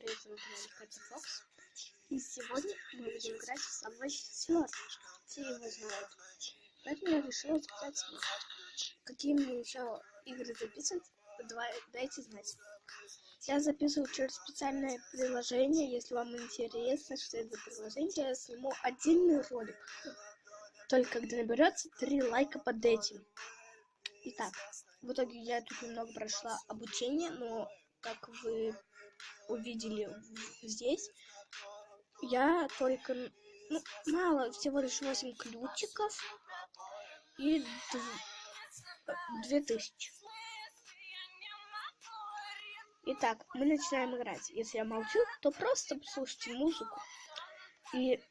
привет, с вами канал Катя Фокс. И сегодня мы будем играть в Subway Surfers. Все его знают. Поэтому я решила записать себе. Какие мне еще игры записывать, дайте знать. Я записываю через специальное приложение. Если вам интересно, что это за приложение, я сниму отдельный ролик. Только когда наберется 3 лайка под этим. Итак, в итоге я тут немного прошла обучение, но как вы увидели здесь, я только, мало, всего лишь 8 ключиков и 2000. Итак, мы начинаем играть. Если я молчу, то просто послушайте музыку. И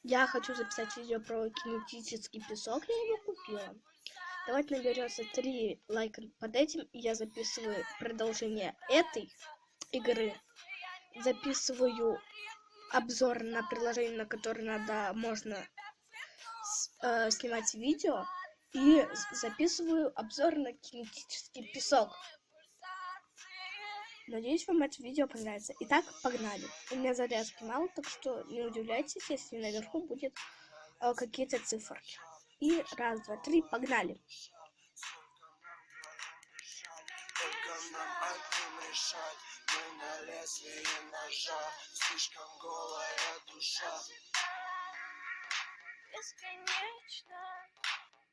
я хочу записать видео про кинетический песок, я его купила. Давайте наберется 3 лайка под этим, и я записываю продолжение этой игры. Записываю обзор на приложение, на которое можно снимать видео. И записываю обзор на кинетический песок. Надеюсь, вам это видео понравится. Итак, погнали. У меня зарядки мало, так что не удивляйтесь, если наверху будет какие-то циферки. И раз, два, три, погнали. Мы на лезвие ножа, слишком голая душа. Бесконечно,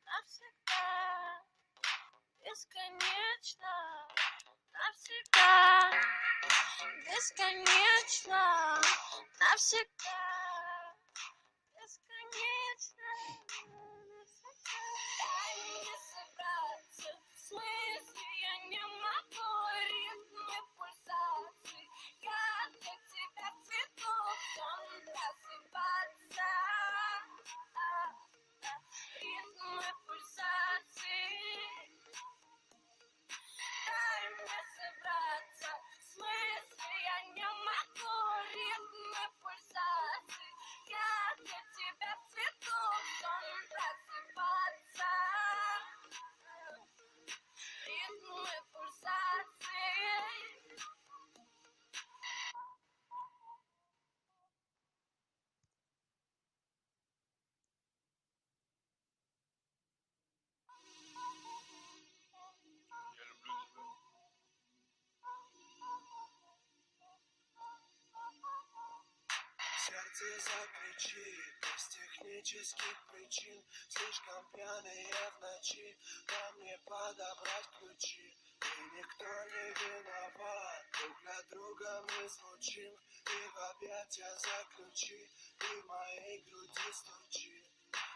навсегда. Бесконечно, навсегда. Бесконечно, навсегда. Бесконечно, навсегда. Дай мне собраться, в смысле я не могу. Ритмы пульсаций, я для тебя цвету, сон просыпаться. Ритмы пульсаций. Дай мне собраться, в смысле я не могу. Ритмы пульсаций, я для тебя цвету, сон просыпаться. Ритмы пульсаций. Сердце закричит без технических причин. Слишком пьяные в ночи, нам не подобрать ключи. И никто не виноват, друг для друга мы звучим. И в объятия заключи, и в моей груди стучи.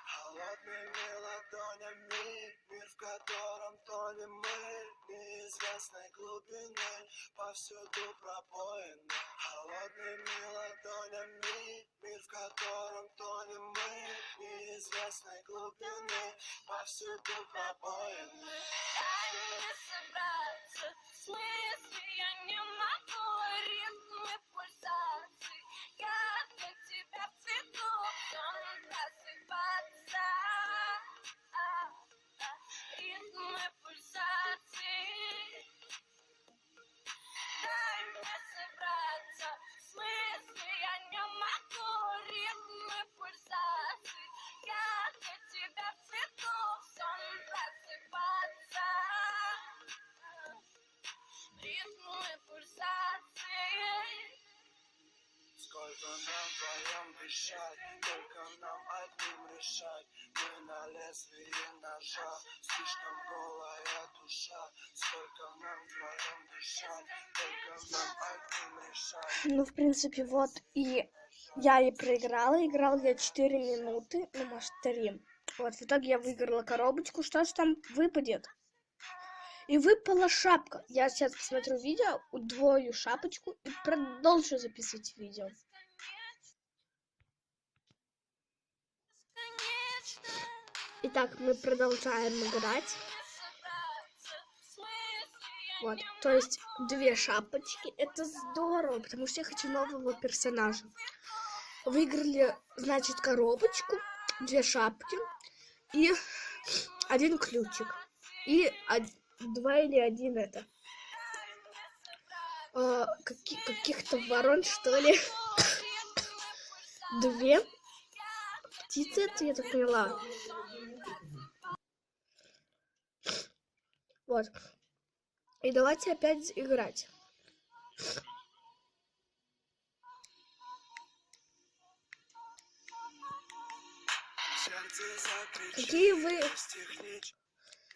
Холодными ладонями, мир, в котором тонем мы. Неизвестной глубины, повсюду пробоины. Холодными ладонями, мир, в котором тонем мы. Неизвестной глубины, повсюду пробоины. Дай мне собраться, в смысле я не могу. Ритмы пульсаций, я для тебя в цвету, сон просыпаться. Ритмы пульсаций. Дай мне собраться, в смысле я не могу. Ритмы пульсаций, я для тебя в цвету, сон просыпаться. Ритмы пульсаций. Сколько нам вдвоем дышать, только нам одним решать. Мы на лезвие ножа, слишком голая душа. Сколько нам вдвоем дышать, только нам одним решать. Ну, в принципе, вот и я и проиграла. Играл я 4 минуты, ну, может, 3. Вот, в итоге я выиграла коробочку. Что же там выпадет? И выпала шапка. Я сейчас посмотрю видео, удвою шапочку и продолжу записывать видео. Итак, мы продолжаем играть. Вот, то есть 2 шапочки. Это здорово, потому что я хочу нового персонажа. Выиграли, значит, коробочку, 2 шапки и 1 ключик. И 2 или 1 это. каких-то ворон, что ли. 2 птицы, это я так поняла. Вот. И давайте опять играть.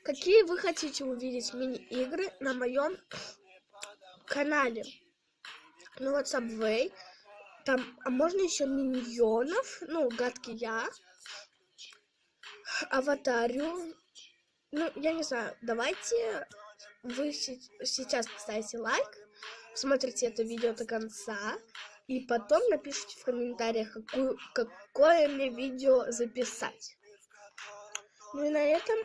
Какие вы хотите увидеть мини-игры на моем канале? Ну вот Subway. Там, а можно еще миньонов, ну, гадкий я, Аватарию. Ну, я не знаю, давайте вы сейчас поставите лайк, смотрите это видео до конца, и потом напишите в комментариях, какое мне видео записать. Ну и на этом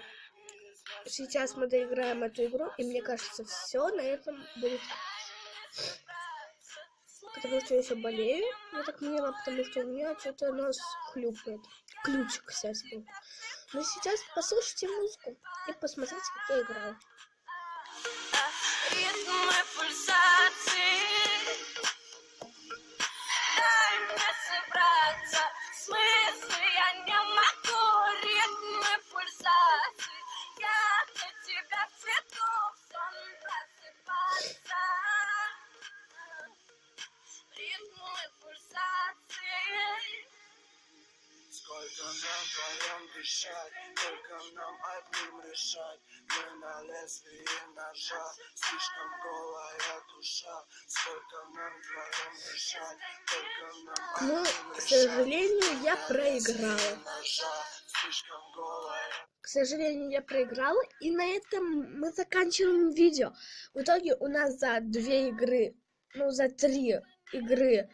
сейчас мы доиграем эту игру, и мне кажется, все на этом будет. Потому что я еще болею, я так поняла, потому что у меня что-то нос хлюпает. Ключик, кстати, был. Но сейчас послушайте музыку и посмотрите, как я играю. Ритмы пульсации, дай мне собраться, смыслы я не могу. Ритмы пульсации, я для тебя в цвету, сон просыпаться. Ритмы пульсации. Сколько нам вдвоем дышать, только нам одним решать. Мы на лезвии ножа, слишком голая душа. Сколько нам вдвоем дышать, только нам одним решать. Ну, к сожалению, я проиграла. К сожалению, я проиграла, и на этом мы заканчиваем видео. В итоге у нас за 2 игры, ну, за 3 игры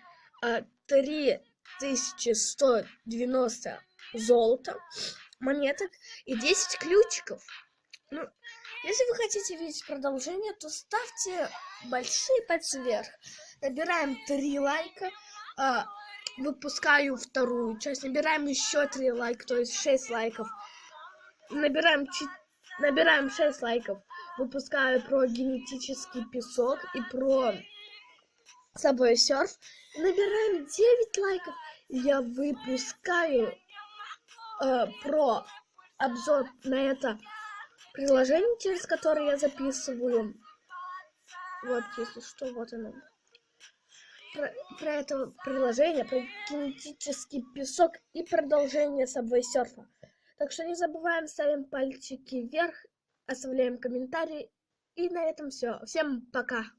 3190 золота, монеток и 10 ключиков. Ну, если вы хотите видеть продолжение, то ставьте большие пальцы вверх. Набираем 3 лайка, выпускаю вторую часть. Набираем еще 3 лайка, то есть 6 лайков. Набираем 6 лайков. Выпускаю про генетический песок и про Subway Surf. Набираем 9 лайков. Я выпускаю про обзор на это приложение, через которое я записываю. Вот, если что, вот оно. Про это приложение, про генетический песок и продолжение Subway Surf. Так что не забываем, ставим пальчики вверх, оставляем комментарии. И на этом все. Всем пока!